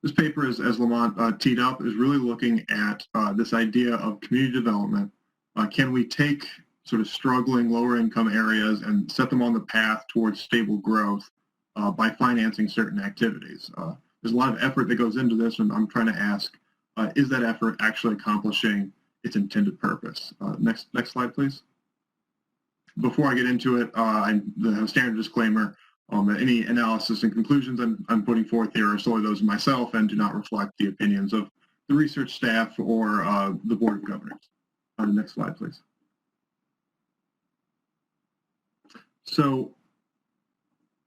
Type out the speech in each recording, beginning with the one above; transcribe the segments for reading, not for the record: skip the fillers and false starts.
This paper, as Lamont teed up, is really looking at this idea of community development. Can we take sort of struggling lower income areas and set them on the path towards stable growth by financing certain activities? There's a lot of effort that goes into this, and I'm trying to ask, is that effort actually accomplishing its intended purpose? Next slide, please. Before I get into it, the standard disclaimer, that any analysis and conclusions I'm putting forth here are solely those of myself and do not reflect the opinions of the research staff or the Board of Governors. The next slide, please. So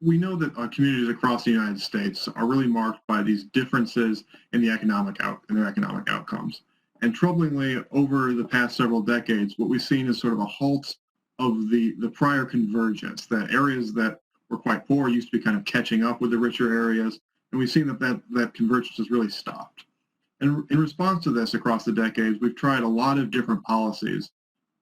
we know that communities across the United States are really marked by these differences in the economic outcomes. And troublingly, over the past several decades, what we've seen is sort of a halt of the prior convergence, that areas that were quite poor used to be kind of catching up with the richer areas, and we've seen that convergence has really stopped. And in response to this, across the decades, we've tried a lot of different policies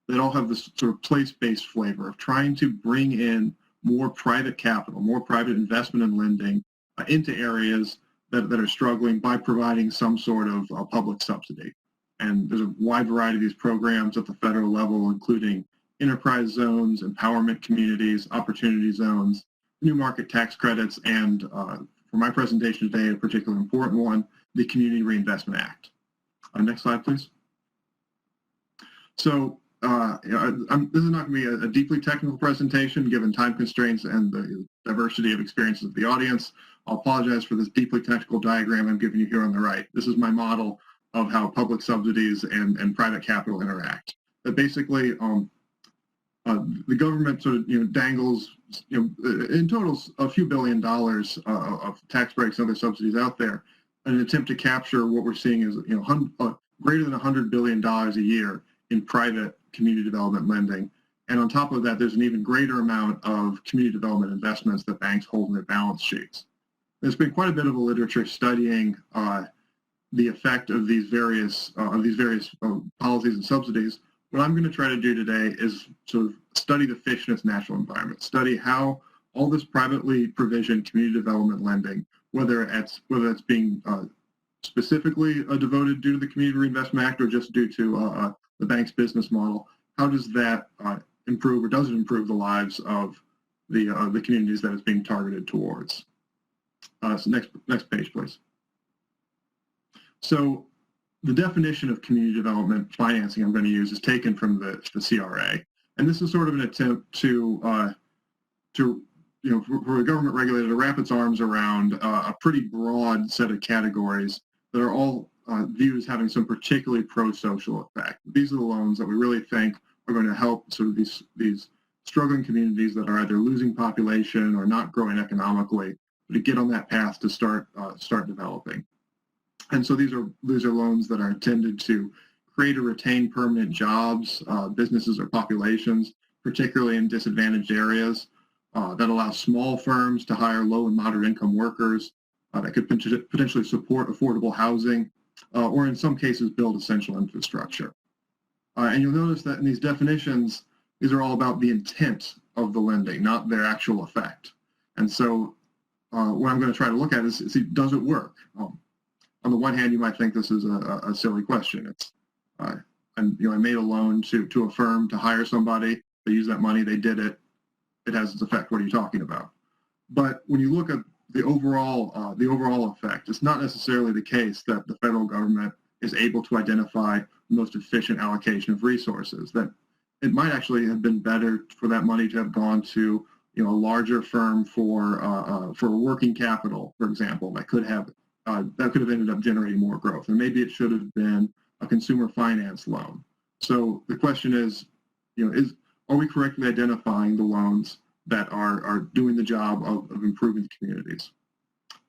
that all have this sort of place-based flavor of trying to bring in more private capital, more private investment and lending into areas that are struggling by providing some sort of public subsidy. And there's a wide variety of these programs at the federal level, including enterprise zones, empowerment communities, opportunity zones, new market tax credits, and for my presentation today, a particularly important one, the Community Reinvestment Act. Next slide, please. So this is not going to be a deeply technical presentation given time constraints and the diversity of experiences of the audience. I'll apologize for this deeply technical diagram I'm giving you here on the right. This is my model of how public subsidies and private capital interact. That basically, the government sort of dangles in total a few $billion of tax breaks and other subsidies out there in an attempt to capture what we're seeing is greater than $100 billion a year in private community development lending. And on top of that, there's an even greater amount of community development investments that banks hold in their balance sheets. There's been quite a bit of a literature studying the effect of these various policies and subsidies. What I'm going to try to do today is sort of study the fish in its natural environment, study how all this privately provisioned community development lending, whether it's being specifically devoted due to the Community Reinvestment Act or just due to the bank's business model, how does that improve or does it improve the lives of the communities that it's being targeted towards? So next page, please. So the definition of community development financing I'm going to use is taken from the CRA, and this is sort of an attempt to for a government regulator to wrap its arms around a pretty broad set of categories that are all viewed as having some particularly pro-social effect. These are the loans that we really think are going to help sort of these struggling communities that are either losing population or not growing economically, to get on that path to start developing. And so these are loans that are intended to create or retain permanent jobs, businesses or populations, particularly in disadvantaged areas, that allow small firms to hire low and moderate income workers, that could potentially support affordable housing, or in some cases build essential infrastructure. And you'll notice that in these definitions, these are all about the intent of the lending, not their actual effect. And so what I'm going to try to look at is does it work? On the one hand, you might think this is a silly question. It's, I made a loan to a firm to hire somebody. They use that money. They did it. It has its effect. What are you talking about? But when you look at the overall effect, it's not necessarily the case that the federal government is able to identify the most efficient allocation of resources. That it might actually have been better for that money to have gone to a larger firm for working capital, for example, that could have ended up generating more growth. Or maybe it should have been a consumer finance loan. So the question is, are we correctly identifying the loans that are doing the job of improving the communities?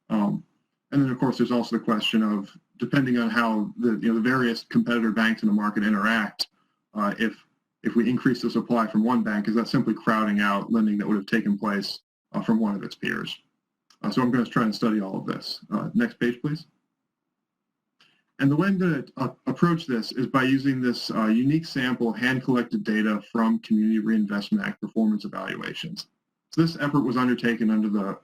And then, of course, there's also the question of, depending on how the various competitor banks in the market interact, if we increase the supply from one bank, is that simply crowding out lending that would have taken place from one of its peers? So I'm going to try and study all of this. Next page, please. And the way I'm going to approach this is by using this unique sample of hand-collected data from Community Reinvestment Act performance evaluations. So this effort was undertaken under the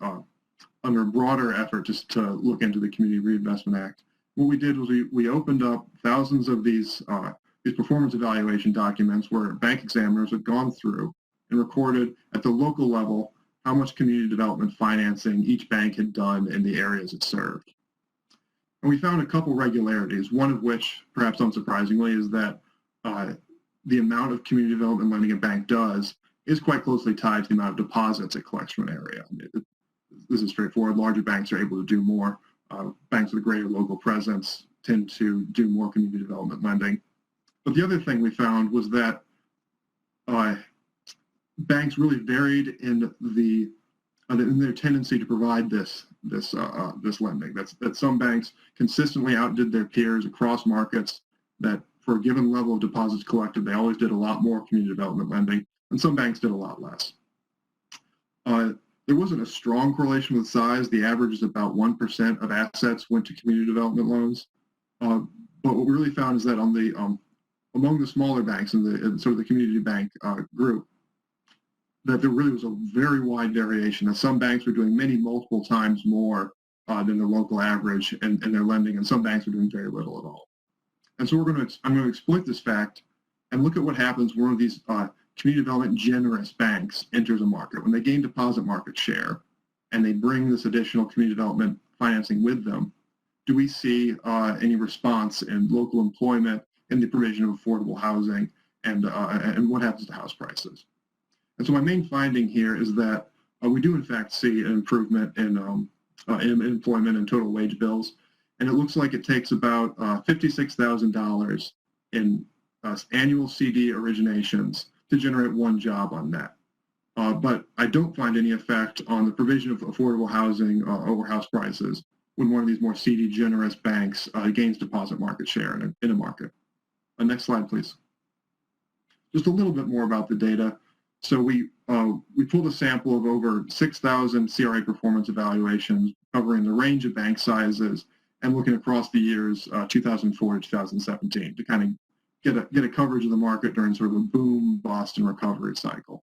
under a broader effort just to look into the Community Reinvestment Act. What we did was we opened up thousands of these performance evaluation documents where bank examiners had gone through and recorded at the local level how much community development financing each bank had done in the areas it served. And we found a couple regularities, one of which, perhaps unsurprisingly, is that the amount of community development lending a bank does is quite closely tied to the amount of deposits it collects from an area. This is straightforward. Larger banks are able to do more. Banks with a greater local presence tend to do more community development lending. But the other thing we found was that banks really varied in their tendency to provide this lending. That some banks consistently outdid their peers across markets. That for a given level of deposits collected, they always did a lot more community development lending, and some banks did a lot less. There wasn't a strong correlation with size. The average is about 1% of assets went to community development loans. But what we really found is that on the among the smaller banks in sort of the community bank group, that there really was a very wide variation. That some banks were doing multiple times more than the local average in their lending, and some banks were doing very little at all. And so I'm going to exploit this fact and look at what happens when one of these community development generous banks enters a market. When they gain deposit market share and they bring this additional community development financing with them, do we see any response in local employment, in the provision of affordable housing, and what happens to house prices? And so my main finding here is that we do in fact see an improvement in employment and total wage bills, and it looks like it takes about $56,000 in annual CD originations to generate one job on net. But I don't find any effect on the provision of affordable housing over house prices when one of these more CD generous banks gains deposit market share in a market. Next slide, please. Just a little bit more about the data. So we pulled a sample of over 6,000 CRA performance evaluations covering the range of bank sizes and looking across the years 2004 to 2017 to kind of get a coverage of the market during sort of a boom, bust, and recovery cycle.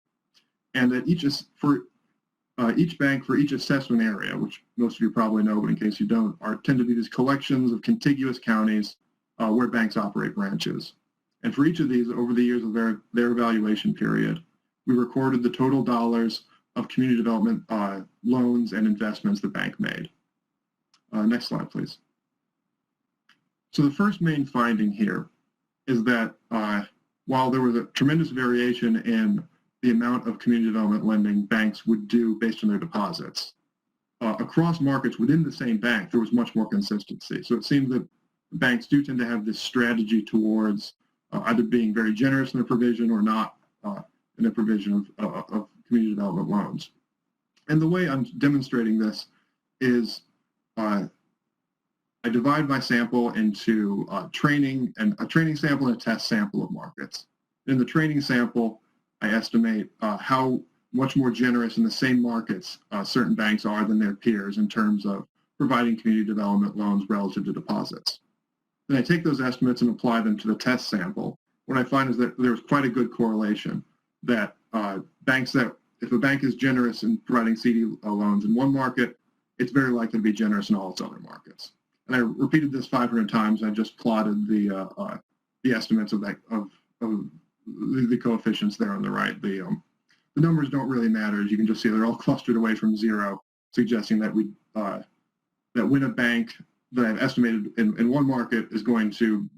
And at each bank for each assessment area, which most of you probably know, but in case you don't, tend to be these collections of contiguous counties where banks operate branches. And for each of these, over the years of their evaluation period, we recorded the total dollars of community development loans and investments the bank made. Next slide, please. So the first main finding here is that while there was a tremendous variation in the amount of community development lending banks would do based on their deposits, across markets within the same bank, there was much more consistency. So it seems that banks do tend to have this strategy towards either being very generous in their provision or not in the provision of community development loans. And the way I'm demonstrating this is I divide my sample into a training sample and a test sample of markets. In the training sample, I estimate how much more generous in the same markets certain banks are than their peers in terms of providing community development loans relative to deposits. Then I take those estimates and apply them to the test sample. What I find is that there's quite a good correlation that if a bank is generous in providing CD loans in one market, it's very likely to be generous in all its other markets. And I repeated this 500 times. I just plotted the estimates of the coefficients there on the right. The numbers don't really matter. As you can just see, they're all clustered away from zero, suggesting that that when a bank that I've estimated in one market is going to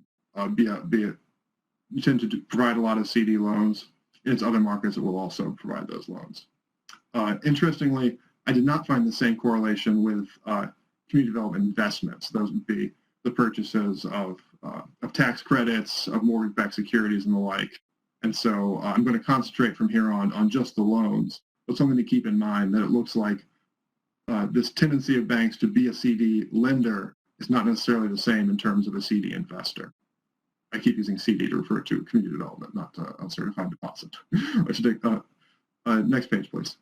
tend to provide a lot of CD loans, in its other markets it will also provide those loans. Interestingly, I did not find the same correlation with community development investments. Those would be the purchases of tax credits, of mortgage-backed securities, and the like. And so I'm going to concentrate from here on just the loans, but something to keep in mind that it looks like this tendency of banks to be a CD lender is not necessarily the same in terms of a CD investor. I keep using CD to refer to community development, not uncertified deposit. I should take next page, please.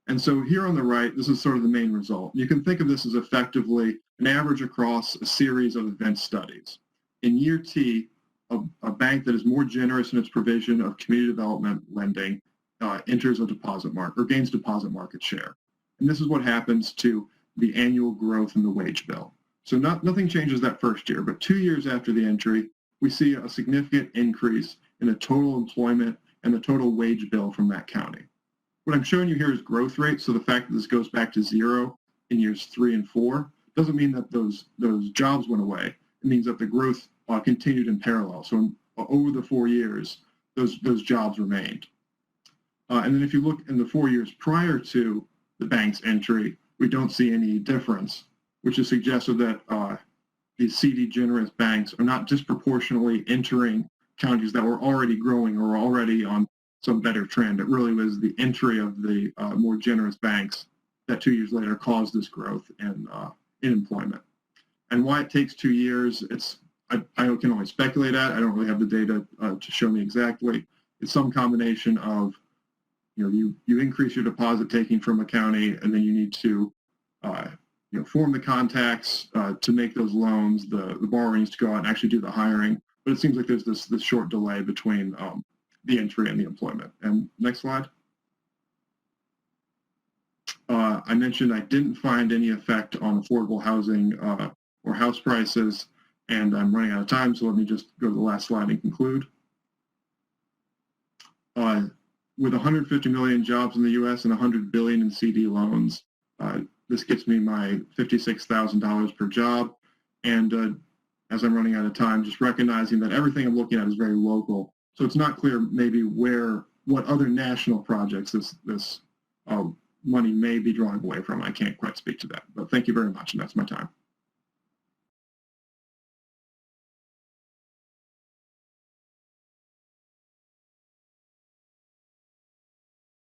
And so here on the right, this is sort of the main result. You can think of this as effectively an average across a series of event studies. In year T, a bank that is more generous in its provision of community development lending enters a deposit market or gains deposit market share. And this is what happens to the annual growth in the wage bill. So nothing changes that first year, but 2 years after the entry, we see a significant increase in the total employment and the total wage bill from that county. What I'm showing you here is growth rate. So the fact that this goes back to 0 in years 3 and 4 doesn't mean that those jobs went away. It means that the growth continued in parallel. So over the 4 years, those jobs remained. And then if you look in the 4 years prior to the bank's entry, we don't see any difference, which is suggestive that these CD generous banks are not disproportionately entering counties that were already growing or already on some better trend. It really was the entry of the more generous banks that 2 years later caused this growth in employment. And why it takes 2 years, I can only speculate at. I don't really have the data to show me exactly. It's some combination of, you increase your deposit taking from a county, and then you need to form the contacts to make those loans. The borrower needs to go out and actually do the hiring. But it seems like there's this short delay between the entry and the employment. And next slide. I mentioned I didn't find any effect on affordable housing or house prices, and I'm running out of time, so let me just go to the last slide and conclude. With 150 million jobs in the U.S. and 100 billion in CD loans, this gets me my $56,000 per job. And as I'm running out of time, just recognizing that everything I'm looking at is very local. So it's not clear maybe what other national projects this money may be drawing away from. I can't quite speak to that. But thank you very much, and that's my time.